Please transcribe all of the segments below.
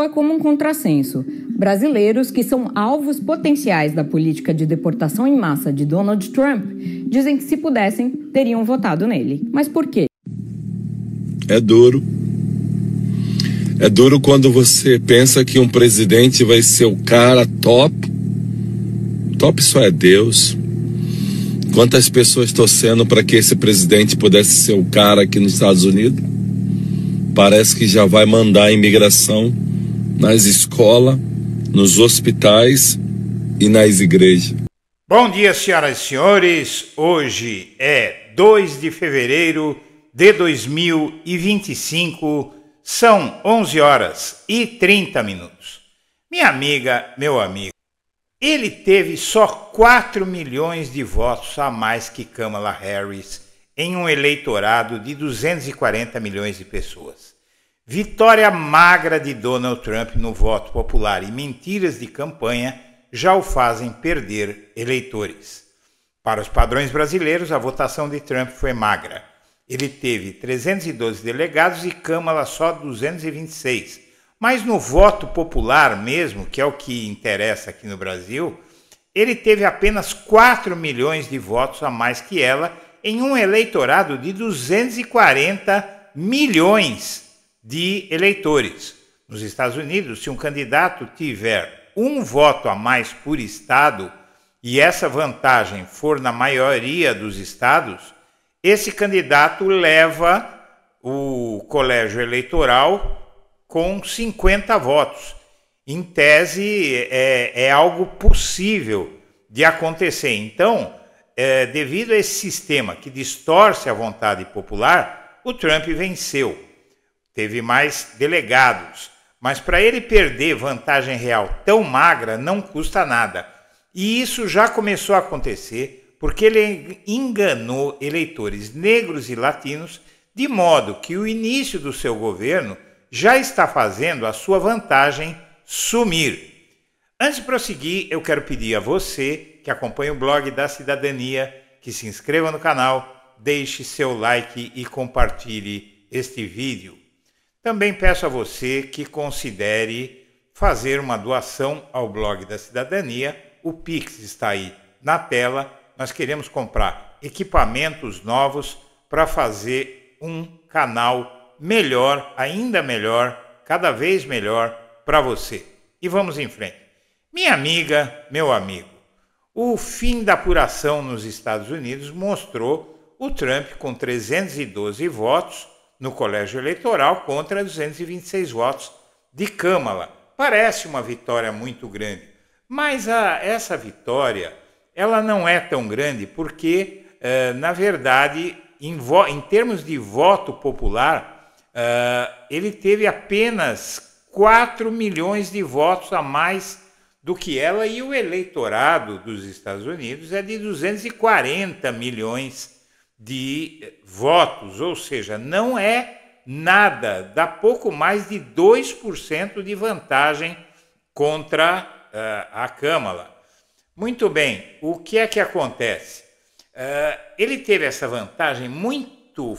Soa como um contrassenso. Brasileiros que são alvos potenciais da política de deportação em massa de Donald Trump dizem que, se pudessem, teriam votado nele. Mas por quê? É duro. É duro quando você pensa que um presidente vai ser o cara top. Top só é Deus. Quantas pessoas torcendo para que esse presidente pudesse ser o cara aqui nos Estados Unidos? Parece que já vai mandar a imigração nas escolas, nos hospitais e nas igrejas. Bom dia, senhoras e senhores. Hoje é 2 de fevereiro de 2025. São 11 horas e 30 minutos. Minha amiga, meu amigo, ele teve só 4 milhões de votos a mais que Kamala Harris em um eleitorado de 240 milhões de pessoas. Vitória magra de Donald Trump no voto popular e mentiras de campanha já o fazem perder eleitores. Para os padrões brasileiros, a votação de Trump foi magra. Ele teve 312 delegados e Kamala só 226. Mas no voto popular mesmo, que é o que interessa aqui no Brasil, ele teve apenas 4 milhões de votos a mais que ela em um eleitorado de 240 milhões de eleitores. Nos Estados Unidos, se um candidato tiver um voto a mais por estado e essa vantagem for na maioria dos estados, esse candidato leva o colégio eleitoral com 50 votos. Em tese, é algo possível de acontecer. Então, devido a esse sistema que distorce a vontade popular, o Trump venceu. Teve mais delegados. Mas para ele perder vantagem real tão magra, não custa nada. E isso já começou a acontecer porque ele enganou eleitores negros e latinos, de modo que o início do seu governo já está fazendo a sua vantagem sumir. Antes de prosseguir, eu quero pedir a você que acompanha o blog da Cidadania, que se inscreva no canal, deixe seu like e compartilhe este vídeo. Também peço a você que considere fazer uma doação ao blog da Cidadania. O Pix está aí na tela. Nós queremos comprar equipamentos novos para fazer um canal melhor, ainda melhor, cada vez melhor para você. E vamos em frente. Minha amiga, meu amigo, o fim da apuração nos Estados Unidos mostrou o Trump com 312 votos no colégio eleitoral contra 226 votos de Kamala. Parece uma vitória muito grande, mas essa vitória ela não é tão grande porque, na verdade, em termos de voto popular, ele teve apenas 4 milhões de votos a mais do que ela, e o eleitorado dos Estados Unidos é de 240 milhões de votos, ou seja, não é nada, dá pouco mais de 2% de vantagem contra a Kamala. Muito bem, o que é que acontece? Ele teve essa vantagem muito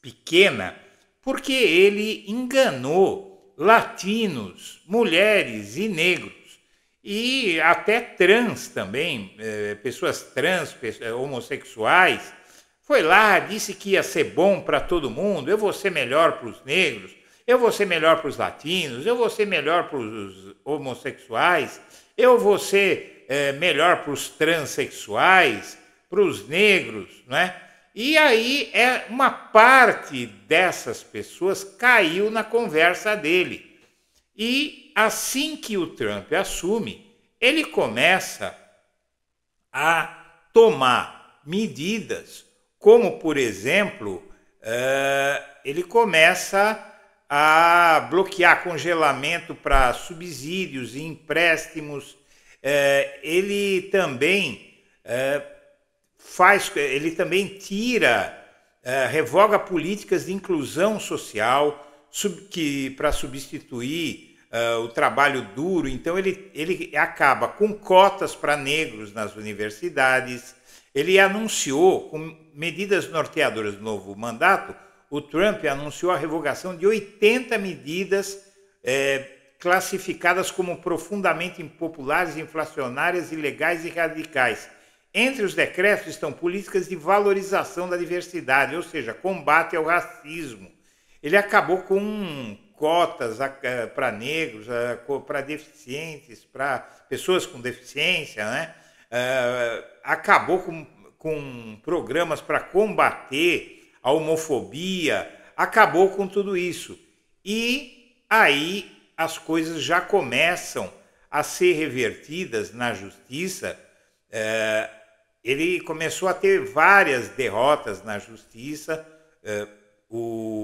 pequena porque ele enganou latinos, mulheres e negros, e até trans também, pessoas trans, homossexuais. Foi lá, disse que ia ser bom para todo mundo, eu vou ser melhor para os negros, eu vou ser melhor para os latinos, eu vou ser melhor para os homossexuais, eu vou ser melhor para os transexuais, para os negros, né? E aí uma parte dessas pessoas caiu na conversa dele. E assim que o Trump assume, ele começa a tomar medidas, como, por exemplo, ele começa a bloquear congelamento para subsídios e empréstimos. Ele também revoga políticas de inclusão social para substituir o trabalho duro. Então ele acaba com cotas para negros nas universidades. Ele anunciou, com medidas norteadoras do novo mandato, o Trump anunciou a revogação de 80 medidas classificadas como profundamente impopulares, inflacionárias, ilegais e radicais. Entre os decretos estão políticas de valorização da diversidade, ou seja, combate ao racismo. Ele acabou com cotas para negros, para deficientes, para pessoas com deficiência, né? Acabou com programas para combater a homofobia, acabou com tudo isso. E aí as coisas já começam a ser revertidas na justiça. Ele começou a ter várias derrotas na justiça,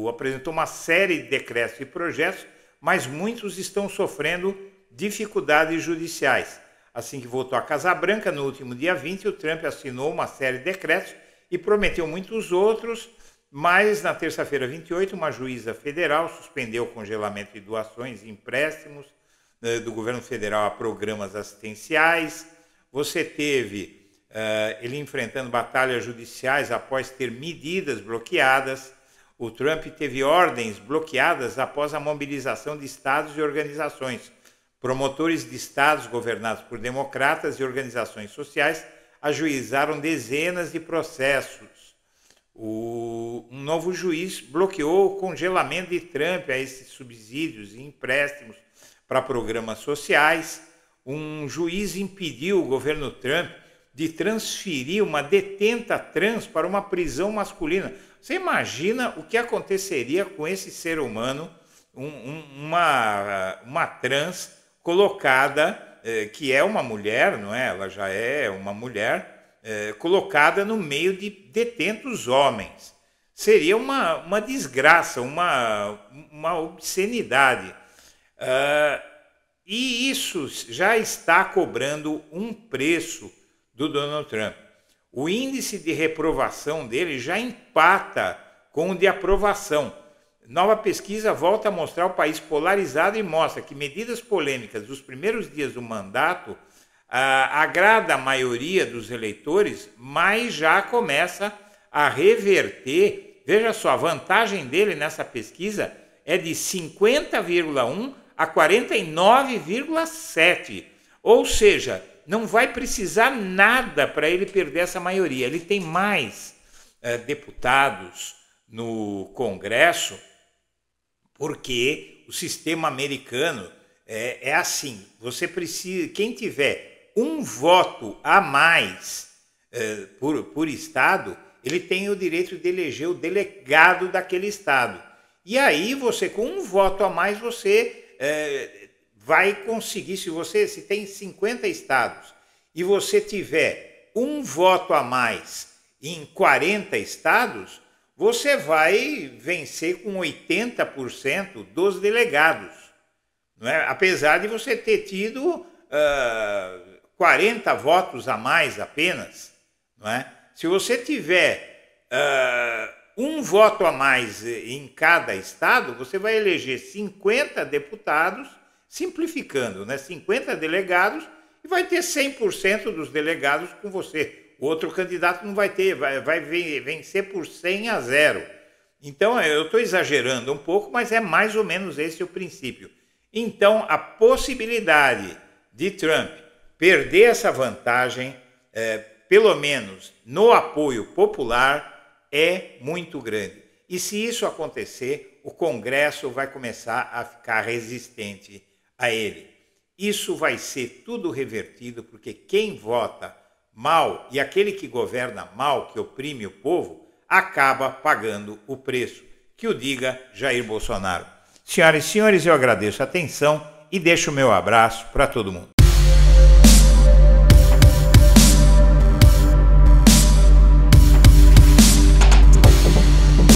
apresentou uma série de decretos e projetos, mas muitos estão sofrendo dificuldades judiciais. Assim que voltou à Casa Branca, no último dia 20, o Trump assinou uma série de decretos e prometeu muitos outros, mas na terça-feira 28, uma juíza federal suspendeu o congelamento de doações e empréstimos do governo federal a programas assistenciais. Você teve ele enfrentando batalhas judiciais após ter medidas bloqueadas. O Trump teve ordens bloqueadas após a mobilização de estados e organizações. Promotores de estados governados por democratas e organizações sociais ajuizaram dezenas de processos. Um novo juiz bloqueou o congelamento de Trump a esses subsídios e empréstimos para programas sociais. Um juiz impediu o governo Trump de transferir uma detenta trans para uma prisão masculina. Você imagina o que aconteceria com esse ser humano, uma trans colocada, que é uma mulher, não é? Ela já é uma mulher, colocada no meio de detentos homens. Seria uma desgraça, uma obscenidade. E isso já está cobrando um preço do Donald Trump. O índice de reprovação dele já empata com o de aprovação. Nova pesquisa volta a mostrar o país polarizado e mostra que medidas polêmicas dos primeiros dias do mandato agrada a maioria dos eleitores, mas já começa a reverter. Veja só, a vantagem dele nessa pesquisa é de 50,1 a 49,7. Ou seja, não vai precisar nada para ele perder essa maioria. Ele tem mais deputados no Congresso, porque o sistema americano é assim. Você precisa, quem tiver um voto a mais por estado, ele tem o direito de eleger o delegado daquele estado. E aí você, com um voto a mais, você vai conseguir, se tem 50 estados e você tiver um voto a mais em 40 estados, você vai vencer com 80% dos delegados, não é? Apesar de você ter tido 40 votos a mais apenas, não é? Se você tiver um voto a mais em cada estado, você vai eleger 50 deputados, simplificando, né? 50 delegados, e vai ter 100% dos delegados com você. O outro candidato não vai ter, vai vencer por 100-0. Então, eu estou exagerando um pouco, mas é mais ou menos esse o princípio. Então, a possibilidade de Trump perder essa vantagem, pelo menos no apoio popular, é muito grande. E se isso acontecer, o Congresso vai começar a ficar resistente a ele. Isso vai ser tudo revertido, porque quem vota mal e aquele que governa mal, que oprime o povo, acaba pagando o preço. Que o diga Jair Bolsonaro. Senhoras e senhores, eu agradeço a atenção e deixo o meu abraço para todo mundo.